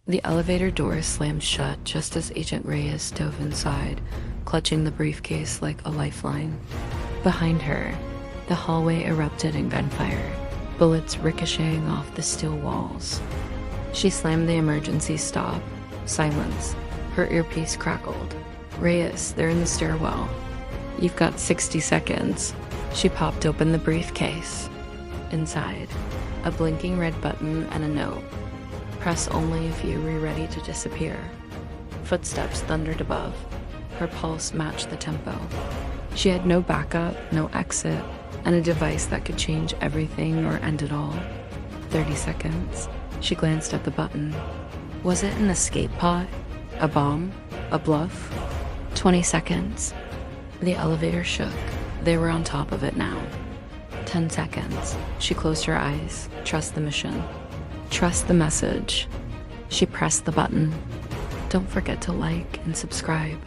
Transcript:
The elevator door slammed shut just as Agent Reyes dove inside, clutching the briefcase like a lifeline. Behind her, the hallway erupted in gunfire, bullets ricocheting off the steel walls. She slammed the emergency stop. Silence. Her earpiece crackled. Reyes, they're in the stairwell. You've got 60 seconds. She popped open the briefcase. Inside, a blinking red button and a note. Press only if you were ready to disappear. Footsteps thundered above. Her pulse matched the tempo. She had no backup, no exit, and a device that could change everything or end it all. 30 seconds. She glanced at the button. Was it an escape pod? A bomb? A bluff? 20 seconds. The elevator shook. They were on top of it now. 10 seconds. She closed her eyes. Trust the mission. Trust the message. She pressed the button. Don't forget to like and subscribe.